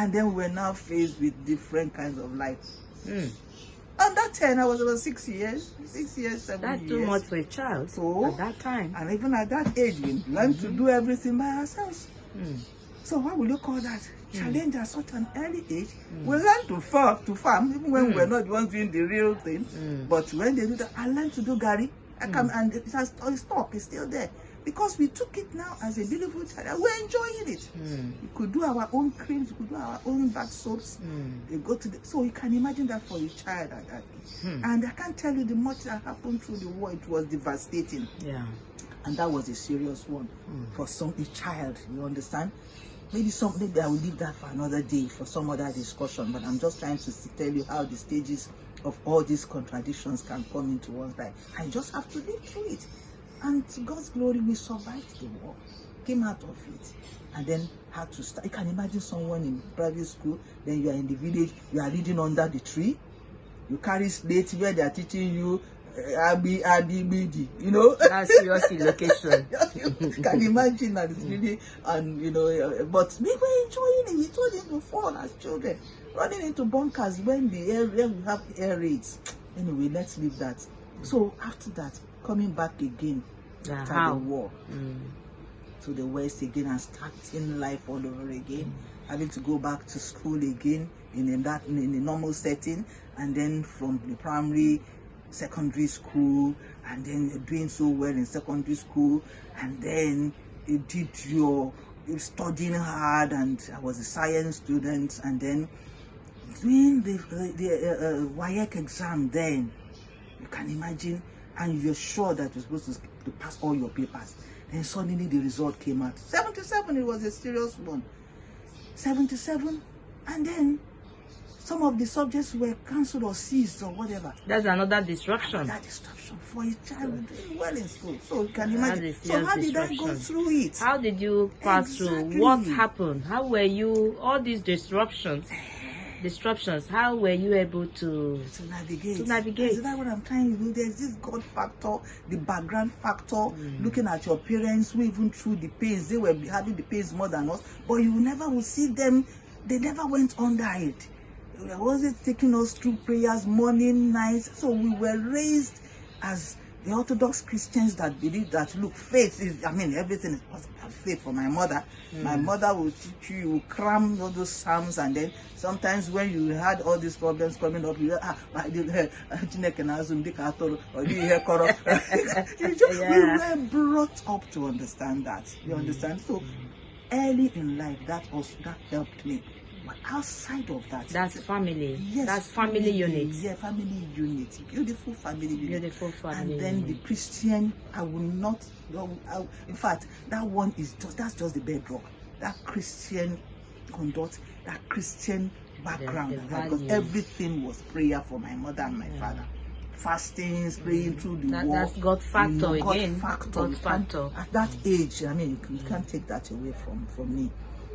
And then we're now faced with different kinds of life. At that time, I was about 6 years, 7 years. That's too much for a child at that time. And even at that age, we learn to do everything by ourselves. So what will you call that? Challenge at such an early age. We learn to farm, even when we're not the ones doing the real thing. But when they do that, I learned to do Gary. And it has stopped, it's still there. Because we took it now as a beautiful child. We're enjoying it. We could do our own creams, we could do our own bath soaps. They go to so you can imagine that for a child at that age. And I can't tell you the much that happened through the war. It was devastating. Yeah. And that was a serious one for a child, you understand? Maybe I will leave that for another day, for some other discussion, but I'm just trying to tell you how the stages of all these contradictions can come into one's life. I just have to live through it. And to God's glory, we survived the war, came out of it, and then had to start. You can imagine someone in private school, then you are in the village, you are reading under the tree, you carry slates where they are teaching you ABBD, you know. That's seriously location. You can imagine that it's really, and you know, but we were enjoying it. We told him to fall as children, running into bunkers when we have air raids. Anyway, let's leave that. So after that, coming back again after the war to the West again and starting life all over again, having to go back to school again in a normal setting, and then from the primary, secondary school, and then you're doing so well in secondary school, and then you did you're studying hard, and I was a science student, and then doing the WAEC exam. Then you can imagine, and you're sure that you're supposed to pass all your papers, and suddenly the result came out 77. It was a serious one, 77, and then some of the subjects were cancelled or seized or whatever. That's another disruption. Another disruption for a child doing well in school. So you can imagine. So how did I go through it? How did you pass through? What happened? How were you, all these disruptions, how were you able to navigate? Is that what I'm trying to do? There's this God factor, the background factor, looking at your parents who even through the pains, they were having the pains more than us, but you never will see them, they never went under it. They wasn't taking us through prayers morning, night. So we were raised as the Orthodox Christians that believe that, look, faith is, everything is faith for my mother. My mother will teach you, will cram all those psalms, and then sometimes when you had all these problems coming up, you we were brought up to understand that. You understand? So early in life, that helped me. But outside of that, that's family. Yes, that's family unit. Yeah, family unit. Beautiful family unit. Beautiful family. And then unit. The Christian, I will not. In fact, that one is that's just the bedrock. That Christian conduct, that Christian background, because everything was prayer for my mother and my father. Fastings, praying through the war. That's God factor again. God factor. God factor. At that age, you can't take that away from me.